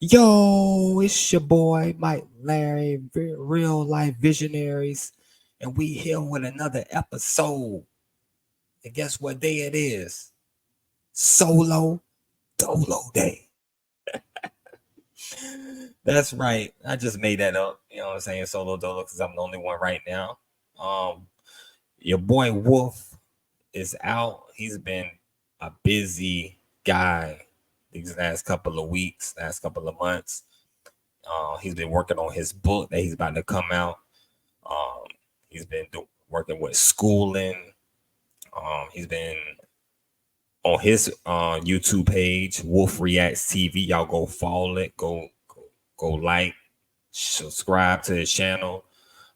Yo, it's your boy MikeLarry, real life visionaries, and we here with another episode. And guess what day it is? Solo Dolo Day. That's right. I just made that up. You know what I'm saying? Solo Dolo because I'm the only one right now. Um, your boy Wolf is out. He's been a busy guy these last couple of weeks, last couple of months. He's been working on his book that he's about to come out. Um, he's been working with schooling. He's been on his YouTube page, Wolf Reacts TV. Y'all go follow it. Go like, subscribe to his channel.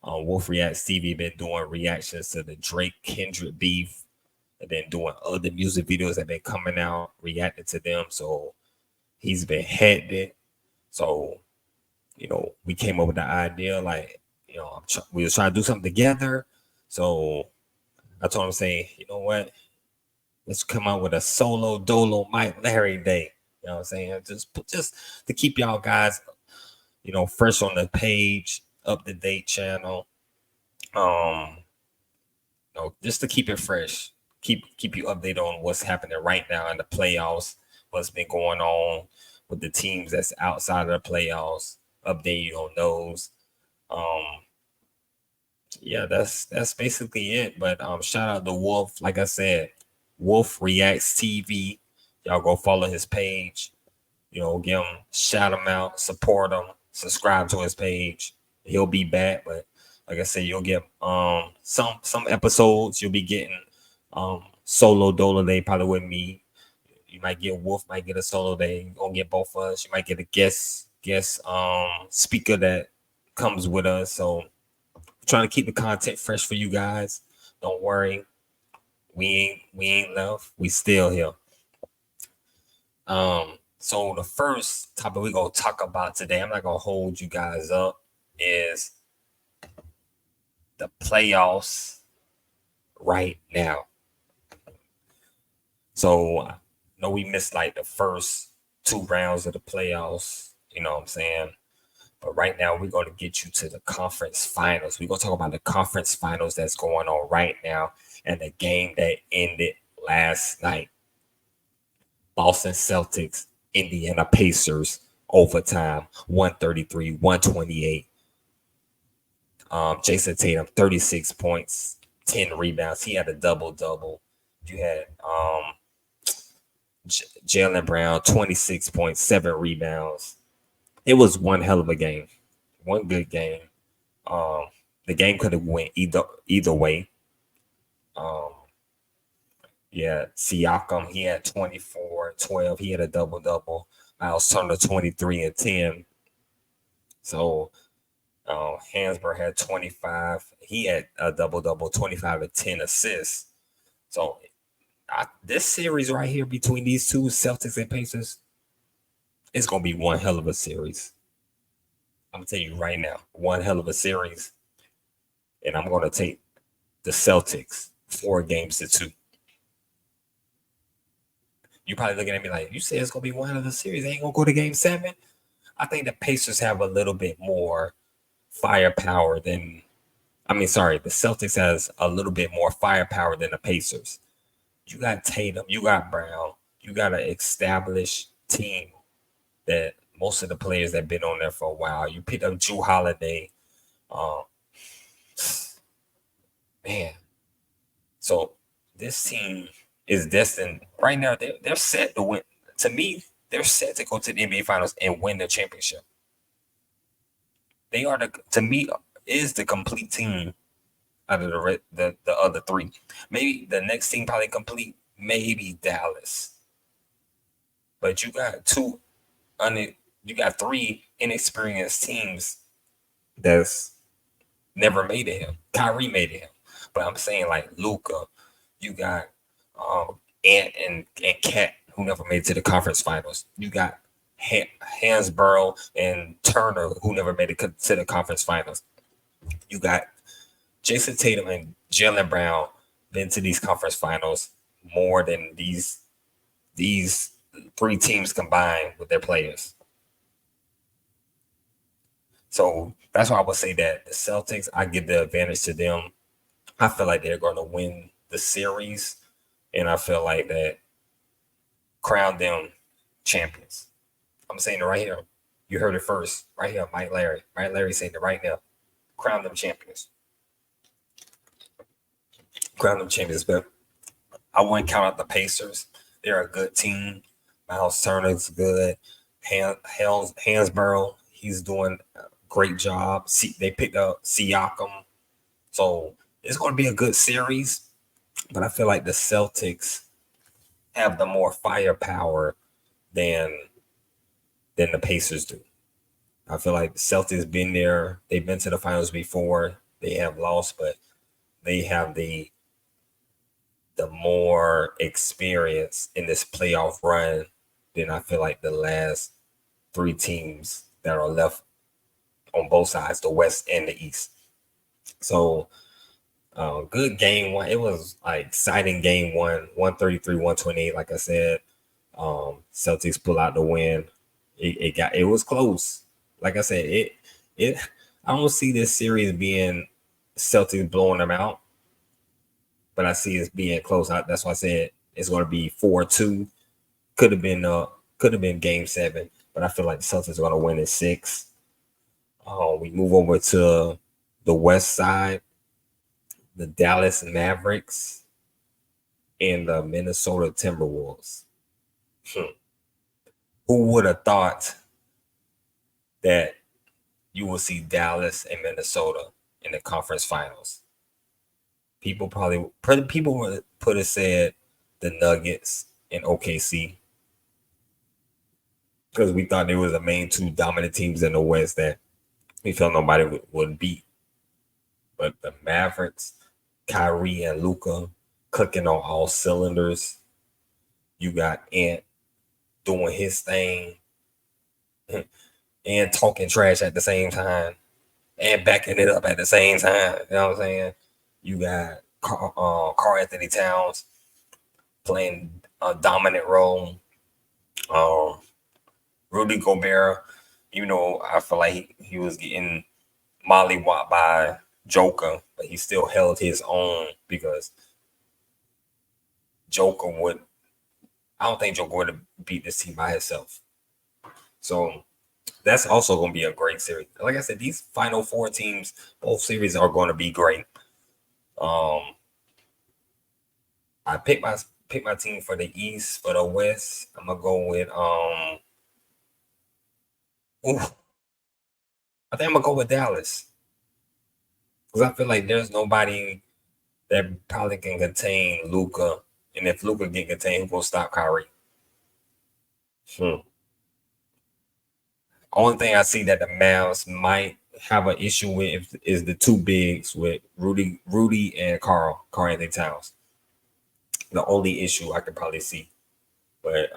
Wolf Reacts TV been doing reactions to the Drake Kendrick beef. They've been doing other music videos that been coming out, reacting to them. So he's been hectic. So we came up with the idea, like, we was trying to do something together. So I told him, saying, you know what? Let's come out with a solo dolo MikeLarry day. You know what I'm saying? Just to keep y'all guys, fresh on the page, up to date channel. Just to keep it fresh, keep you updated on what's happening right now in the playoffs, what's been going on with the teams that's outside of the playoffs, update you on those. Yeah, that's basically it. But shout out to Wolf. Like I said, Wolf Reacts TV. Y'all go follow his page. Give him, shout him out, support him, subscribe to his page. He'll be back, but like I said, you'll get some episodes. You'll be getting solo dolo day probably with me. You might get Wolf, might get a solo day. You're gonna get both of us. You might get a guest speaker that comes with us. So trying to keep the content fresh for you guys. Don't worry. We ain't left. We still here. So the first topic we're gonna talk about today, I'm not gonna hold you guys up, is the playoffs right now. So I know we missed like the first 2 rounds of the playoffs, you know what I'm saying? But right now we're going to get you to the conference finals. We're going to talk about the conference finals that's going on right now and the game that ended last night. Boston Celtics, Indiana Pacers, overtime, 133-128. Jason Tatum, 36 points, 10 rebounds. He had a double-double. You had Jaylen Brown, 26 points, 7 rebounds. It was one hell of a game. One good game. The game could have went either way. Siakam, he had 24, 12. He had a double-double. Miles Turner, 23 and 10. So Hansberg had 25. He had a double-double, 25 and 10 assists. So this series right here between these two, Celtics and Pacers, it's going to be one hell of a series. I'm going to tell you right now, one hell of a series. And I'm going to take the Celtics 4-2. You're probably looking at me like, you said it's going to be one hell of a series. They ain't going to go to game 7. I think the Pacers have a little bit more firepower than, the Celtics has a little bit more firepower than the Pacers. You got Tatum, you got Brown, you got an established team that most of the players that have been on there for a while. You picked up Jrue Holiday. Man. So this team is destined right now. They're set to win. To me, they're set to go to the NBA Finals and win the championship. They are to me, is the complete team out of the other 3. Maybe the next team probably complete, maybe Dallas. But you got 3 inexperienced teams that's never made it him. Kyrie made it him. But I'm saying, like, Luka, you got Ant and Cat, who never made it to the conference finals. You got Hansborough and Turner, who never made it to the conference finals. You got Jason Tatum and Jaylen Brown been to these conference finals more than these 3 teams combined with their players. So that's why I would say that the Celtics, I give the advantage to them. I feel like they're going to win the series, and I feel like that crown them champions. I'm saying it right here. You heard it first, right here, MikeLarry. MikeLarry saying it right now. Crown them champions. Crown them champions. But I wouldn't count out the Pacers. They're a good team. Miles Turner's good. Hansborough, he's doing a great job. They picked up Siakam. So it's going to be a good series. But I feel like the Celtics have the more firepower than the Pacers do. I feel like the Celtics been there. They've been to the finals before. They have lost, but they have the more experience in this playoff run than I feel like the last three teams that are left on both sides, the West and the East. So good game one. It was like exciting game one, 133-128. Like I said, Celtics pull out the win. It was close. Like I said, I don't see this series being Celtics blowing them out, but I see it being close. That's why I said it's going to be 4-2. Could have been game 7, but I feel like the Celtics are going to win in 6. We move over to the West side, the Dallas Mavericks and the Minnesota Timberwolves. Who would have thought that you will see Dallas and Minnesota in the conference finals? People would have said the Nuggets and OKC, because we thought they were the main two dominant teams in the West that we felt nobody would beat. But the Mavericks, Kyrie and Luka clicking on all cylinders. You got Ant doing his thing and talking trash at the same time and backing it up at the same time. You know what I'm saying? You got Karl Anthony Towns playing a dominant role. Rudy Gobert, I feel like he was getting mollywopped by Joker, but he still held his own because I don't think Joker would have beat this team by himself. So that's also going to be a great series. Like I said, these final 4 teams, both series are going to be great. I picked my team for the East. For the West, I'm gonna go with I think I'm gonna go with Dallas, because I feel like there's nobody that probably can contain Luka, and if Luka can contain, who gonna stop Kyrie? Only thing I see that the Mavs might have an issue with is the two bigs with Rudy and Karl Anthony Towns. The only issue I could probably see. But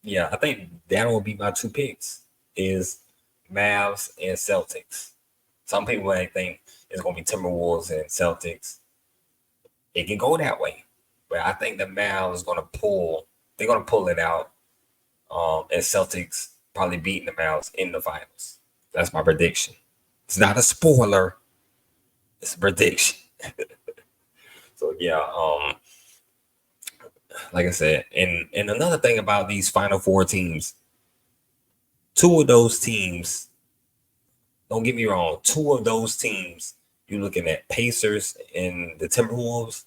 yeah, I think that will be my 2 picks is Mavs and Celtics. Some people might think it's gonna be Timberwolves and Celtics. It can go that way. But I think the Mavs they're gonna pull it out. And Celtics probably beating the Mavs in the finals. That's my prediction. It's not a spoiler, it's a prediction. So yeah, like I said, and another thing about these final 4 teams, 2 of those teams, don't get me wrong, 2 of those teams, you're looking at Pacers and the Timberwolves.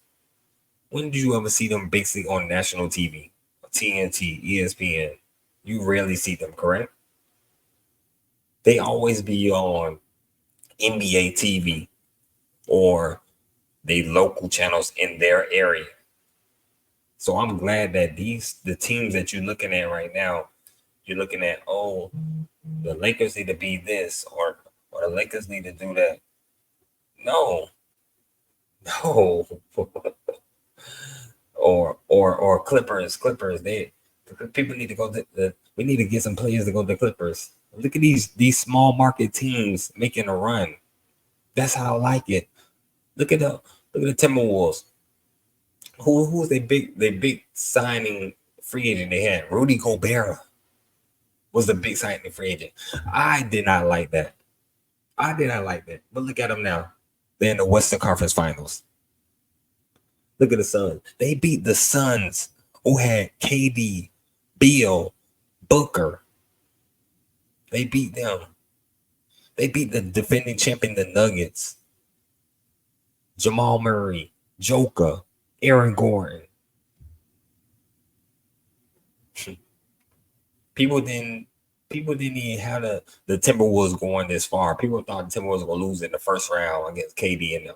When did you ever see them basically on national TV? TNT, ESPN? You rarely see them, correct? They always be on NBA TV or the local channels in their area. So I'm glad that the teams that you're looking at right now, you're looking at, the Lakers need to be this or the Lakers need to do that. No. or Clippers. People need to go we need to get some players to go to the Clippers. Look at these small market teams making a run. That's how I like it. Look at the Timberwolves. Who's their big signing free agent they had? Rudy Gobert. was the big signing free agent. I did not like that. But look at them now. They're in the Western Conference Finals. Look at the Suns. They beat the Suns, who had KD, Beal, Booker. They beat them. They beat the defending champion, the Nuggets. Jamal Murray, Joker, Aaron Gordon. People didn't even have the Timberwolves going this far. People thought the Timberwolves were going to lose in the first round against KD and them.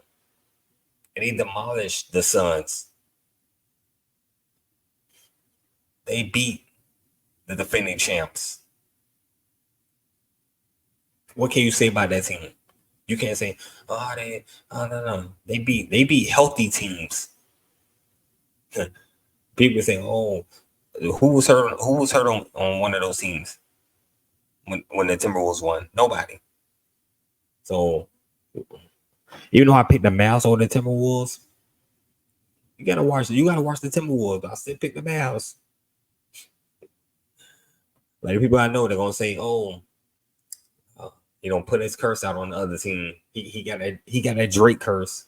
And they demolished the Suns. They beat the defending champs. What can you say about that team? You can't say, no. They beat healthy teams. People say, oh, who was hurt on one of those teams when the Timberwolves won? Nobody. So even though I picked the Mavs over the Timberwolves, you gotta watch the Timberwolves. I still pick the Mavs. Like people I know, they're gonna say, "Oh, he don't put his curse out on the other team. He got that Drake curse.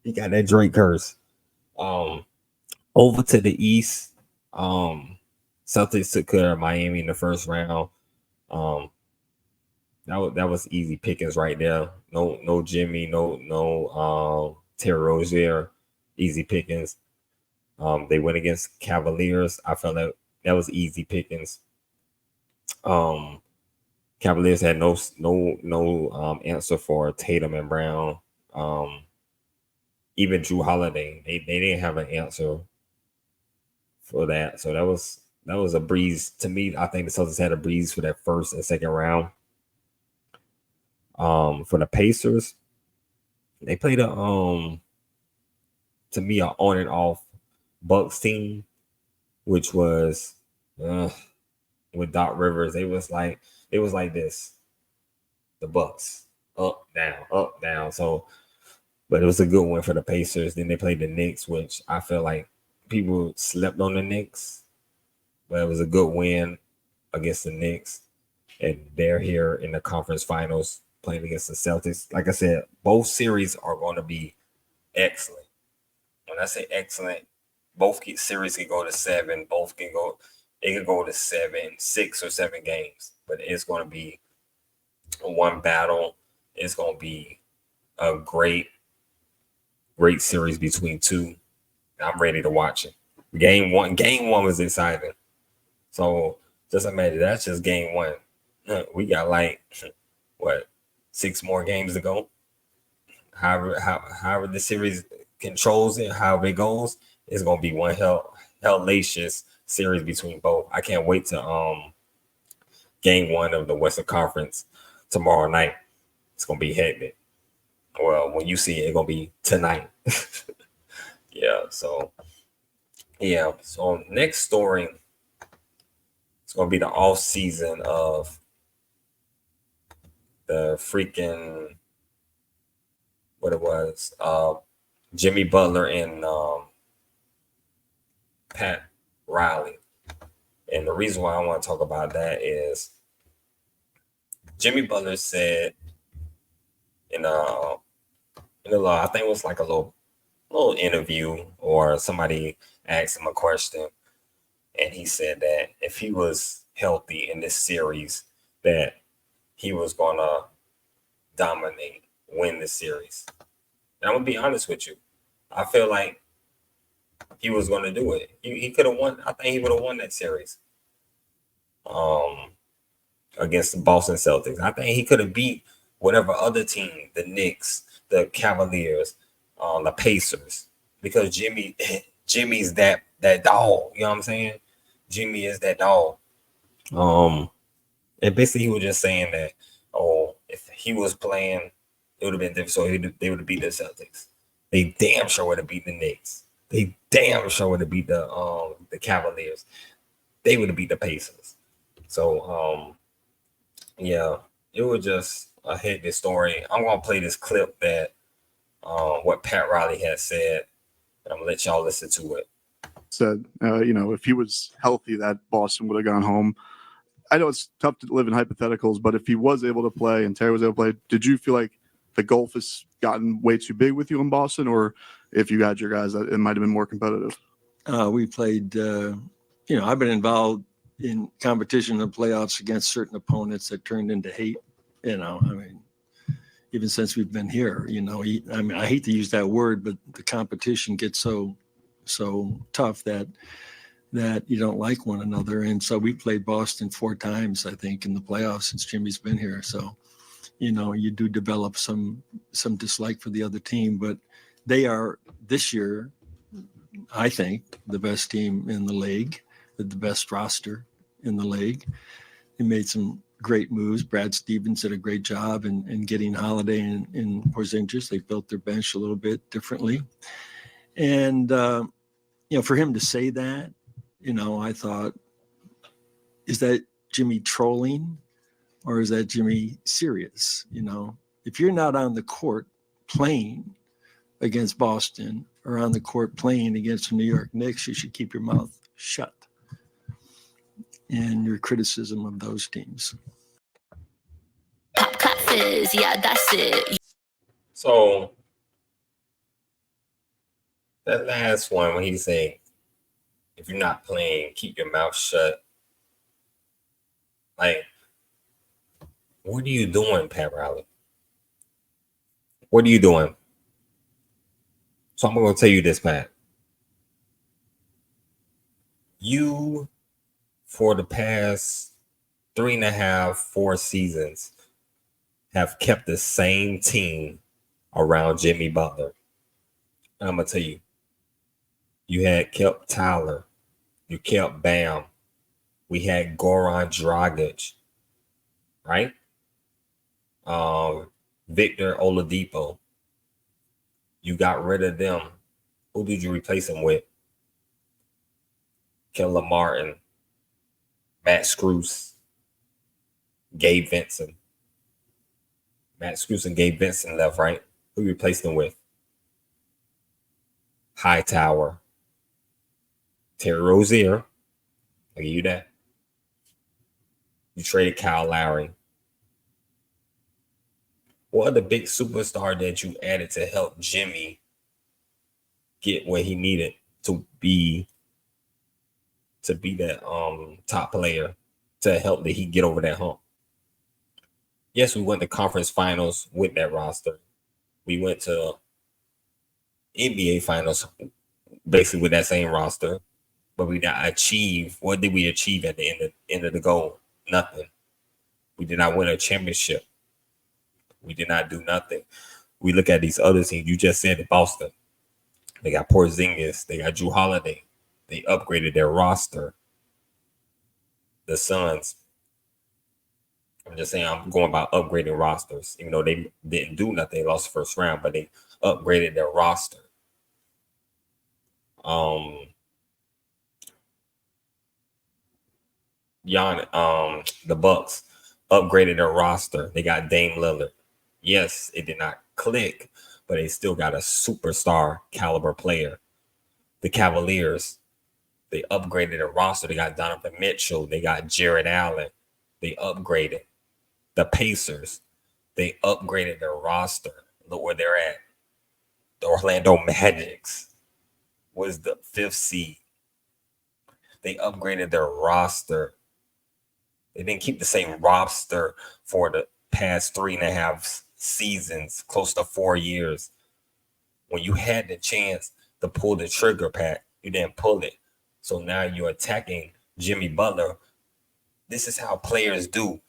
He got that Drake curse." Over to the East, Celtics took care of Miami in the first round. That was easy pickings right there. No Jimmy, no Terry Rozier, easy pickings. They went against Cavaliers. I felt that was easy pickings. Cavaliers had no answer for Tatum and Brown. Even Drew Holiday, they didn't have an answer for that. So that was a breeze to me. I think the Celtics had a breeze for that first and second round. For the Pacers, they played to me, an on and off Bucks team, which was with Doc Rivers. It was like this. The Bucks up, down. So, but it was a good one for the Pacers. Then they played the Knicks, which I feel like people slept on the Knicks, but it was a good win against the Knicks. And they're here in the conference finals playing against the Celtics. Like I said, both series are going to be excellent. When I say excellent, both series can go to 7. It can go to 6 or 7 games. But it's going to be one battle. It's going to be a great series between two. I'm ready to watch it. Game one was exciting. So just imagine that's just game one. We got 6 more games to go. However the series controls it, however it goes, it's gonna be one hellacious series between both. I can't wait to game one of the Western Conference tomorrow night. It's gonna be hectic. Well, when you see it, it's gonna be tonight. So next story, it's gonna be the off season of the freaking what it was, Jimmy Butler and Pat Riley. And the reason why I want to talk about that is Jimmy Butler said in I think it was like a little interview, or somebody asked him a question, and he said that if he was healthy in this series, that he was gonna dominate, win the series. And I'm gonna be honest with you, I feel like he was gonna do it. He could have won. I think he would have won that series against the Boston Celtics. I think he could have beat whatever other team, the Knicks, the Cavaliers, the Pacers, because Jimmy's that dog. You know what I'm saying? Jimmy is that dog. And basically he was just saying that, if he was playing, it would have been different. So they would have beat the Celtics. They damn sure would have beat the Knicks. They damn sure would have beat the Cavaliers. They would have beat the Pacers. So it was just a hectic story. I'm gonna play this clip that what Pat Riley has said, and I'm gonna let y'all listen to it. said, if he was healthy, that Boston would have gone home. I know it's tough to live in hypotheticals, but if he was able to play and Terry was able to play, did you feel like the gulf has gotten way too big with you in Boston, or if you had your guys, that it might have been more competitive? We played, I've been involved in competition in the playoffs against certain opponents that turned into hate, even since we've been here, I hate to use that word, but the competition gets so tough that you don't like one another. And so we played Boston 4 times, I think, in the playoffs since Jimmy's been here. So, you do develop some dislike for the other team, but they are this year, I think, the best team in the league, with the best roster in the league. They made some great moves. Brad Stevens did a great job in getting Holiday and Porzingis. They built their bench a little bit differently. And, for him to say that, I thought, is that Jimmy trolling or is that Jimmy serious? If you're not on the court playing against Boston or on the court playing against the New York Knicks, you should keep your mouth shut in your criticism of those teams. Pop classes, yeah, that's it. So that last one, when he's saying, if you're not playing, keep your mouth shut. Like, what are you doing, Pat Riley? What are you doing? So I'm going to tell you this, Pat. You, for the past 3.5, 4 seasons, have kept the same team around Jimmy Butler. And I'm going to tell you, you had kept Tyler. You kept Bam. We had Goran Dragic, right? Victor Oladipo. You got rid of them. Who did you replace him with? Kella Martin, Matt Screws, Gabe Vincent. Matt Screws and Gabe Vincent left, right? Who you replaced them with? Hightower, Terry Rozier. I'll give you that. You traded Kyle Lowry. What other big superstar that you added to help Jimmy get what he needed to be that top player to help the Heat get over that hump? Yes, we went to conference finals with that roster. We went to NBA finals basically with that same roster, but we did not achieve. What did we achieve at the end of the goal? Nothing. We did not win a championship. We did not do nothing. We look at these other teams. You just said it, Boston. They got Porzingis. They got Jrue Holiday. They upgraded their roster. The Suns. I'm just saying I'm going about upgrading rosters. Even though they didn't do nothing, they lost the first round, but they upgraded their roster. The Bucks upgraded their roster. They got Dame Lillard. Yes, it did not click, but they still got a superstar caliber player. The Cavaliers, they upgraded their roster. They got Donovan Mitchell. They got Jared Allen. They upgraded. The Pacers, they upgraded their roster. Look where they're at. The Orlando Magics was the 5th seed. They upgraded their roster. They didn't keep the same roster for the past 3.5 seasons, close to 4 years. When you had the chance to pull the trigger, Pat, you didn't pull it. So now you're attacking Jimmy Butler. This is how players do.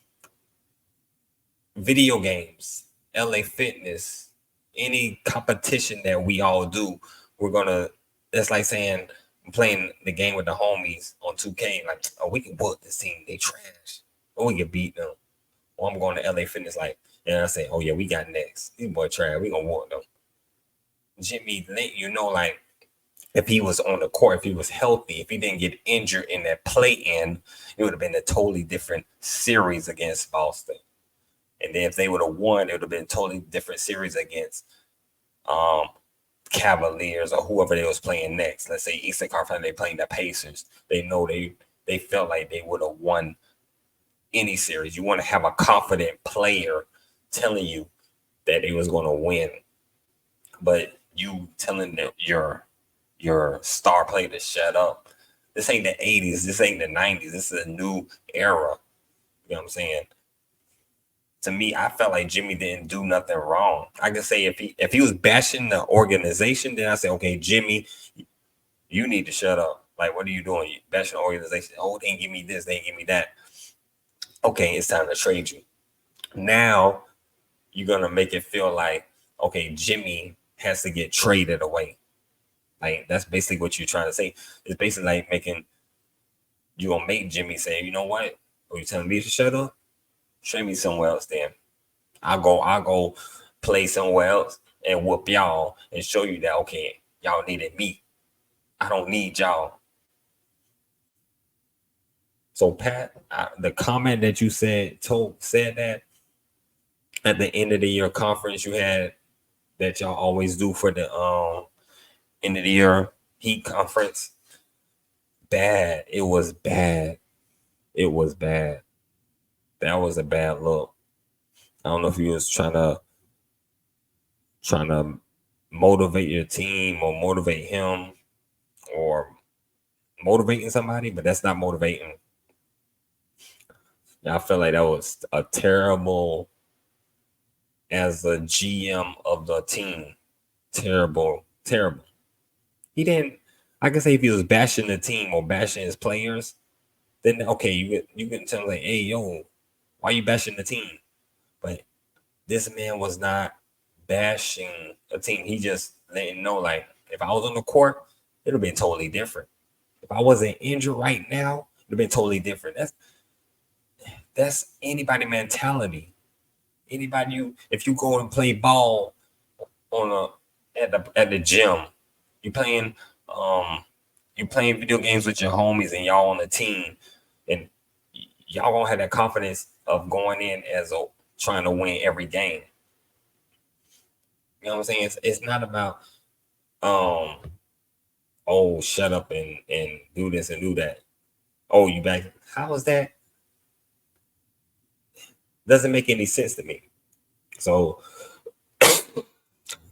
Video games, LA Fitness, any competition that we all do, that's like saying I'm playing the game with the homies on 2K, like, oh, we can whoop this team, they trash. Or we can beat them. Or I'm going to LA Fitness, like, I say, oh yeah, we got next. These boy trash, we gonna whoop them. Jimmy, like, if he was on the court, if he was healthy, if he didn't get injured in that play-in, it would have been a totally different series against Boston. And then if they would have won, it would have been a totally different series against Cavaliers or whoever they was playing next. Let's say Eastern Conference, they playing the Pacers. They know they felt like they would have won any series. You want to have a confident player telling you that they was going to win, but you telling them your star player to shut up. This ain't the 80s. This ain't the 90s. This is a new era. You know what I'm saying? To me, I felt like Jimmy didn't do nothing wrong. I could say if he was bashing the organization, then I say, okay, Jimmy, you need to shut up. Like, what are you doing? You bashing the organization. Oh, they didn't give me this. They didn't give me that. Okay, it's time to trade you. Now you're going to make it feel like, okay, Jimmy has to get traded away. Like, that's basically what you're trying to say. It's basically like you're going to make Jimmy say, you know what? Are you telling me to shut up? Trade me somewhere else then. I'll go play somewhere else and whoop y'all and show you that, okay, y'all needed me. I don't need y'all. So, Pat, the comment that you said that at the end of the year conference you had that y'all always do for the end of the year Heat conference, bad. It was bad. It was bad. That was a bad look. I don't know if you was trying to motivate your team or motivate him or motivating somebody, but that's not motivating. I feel like that was a terrible as a GM of the team. Terrible. He didn't. I can say if he was bashing the team or bashing his players, then okay, you can tell him like, hey, yo, why you bashing the team? But this man was not bashing a team. He just letting know, like, if I was on the court, it would have been totally different. If I wasn't injured right now, it would have been totally different. That's anybody mentality. Anybody, if you go and play ball at the gym, you playing video games with your homies and y'all on the team, and y'all gonna have that confidence of going in as trying to win every game. You know what I'm saying? It's not about shut up and do this and do that. Oh, you back? How is that? Doesn't make any sense to me. So,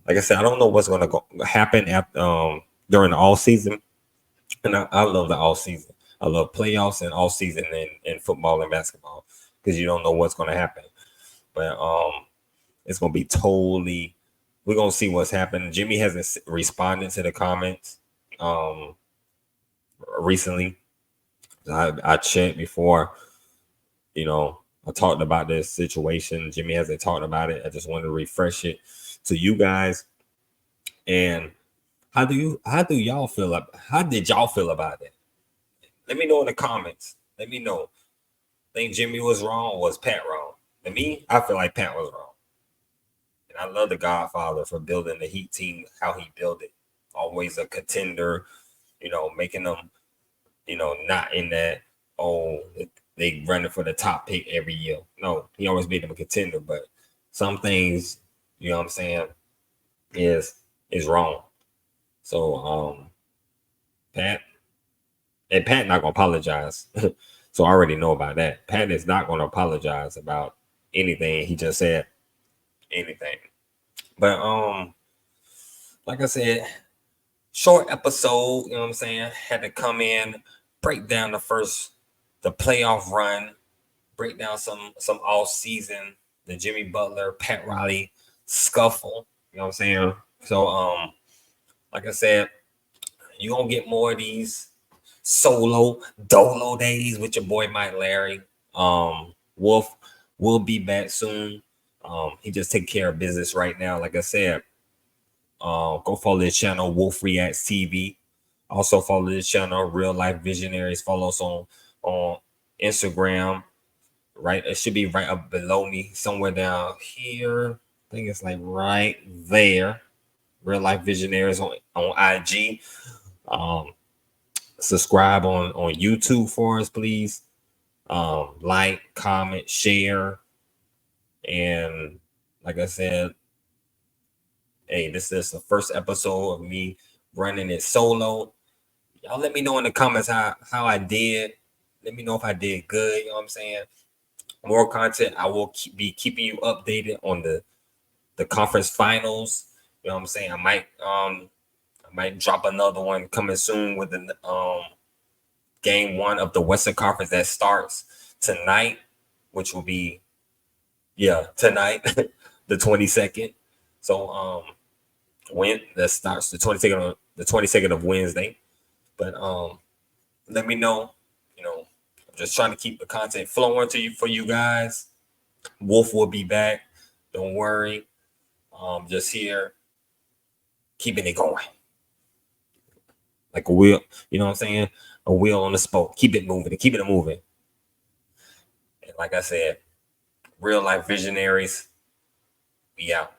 like I said, I don't know what's going to happen after during the all season, and I love the all season. I love playoffs and all season in football and basketball because you don't know what's going to happen. But it's going to be totally. We're going to see what's happening. Jimmy hasn't responded to the comments recently. I checked before, I talked about this situation. Jimmy hasn't talked about it. I just wanted to refresh it to you guys. And how did y'all feel about it? Let me know in the comments. Let me know. Think Jimmy was wrong or was Pat wrong? To me, I feel like Pat was wrong. And I love the Godfather for building the Heat team, how he built it. Always a contender, making them, not in that, they running for the top pick every year. No, he always made them a contender. But some things, you know what I'm saying, is wrong. So Pat not gonna apologize. So I already know about that. Pat is not gonna apologize about anything he just said. Anything. But like I said, short episode, you know what I'm saying? Had to come in, break down the playoff run, break down some all season, the Jimmy Butler, Pat Riley scuffle, you know what I'm saying? So like I said, you're gonna get more of these solo dolo days with your boy MikeLarry. Wolf will be back soon. He just take care of business right now. Like I said, go follow his channel, Wolf Reacts TV. Also follow this channel, Real Life Visionaries. Follow us on Instagram. Right, it should be right up below me, somewhere down here. I think it's like right there. Real Life Visionaries on IG. Subscribe on YouTube for us, please. Like, comment, share, and like I said, Hey, this is the first episode of me running it solo. Y'all let me know in the comments how I did. Let me know if I did good. You know what I'm saying? More content. I will be keeping you updated on the conference finals. You know what I'm saying? I might drop another one coming soon with the game 1 of the Western Conference that starts tonight, which will be tonight, the 22nd. So when that starts the 22nd of Wednesday. But let me know. You know, I'm just trying to keep the content flowing to you for you guys. Wolf will be back. Don't worry. Just here, keeping it going. Like a wheel, you know what I'm saying? A wheel on the spoke. Keep it moving and keep it moving. And like I said, real life visionaries, we out.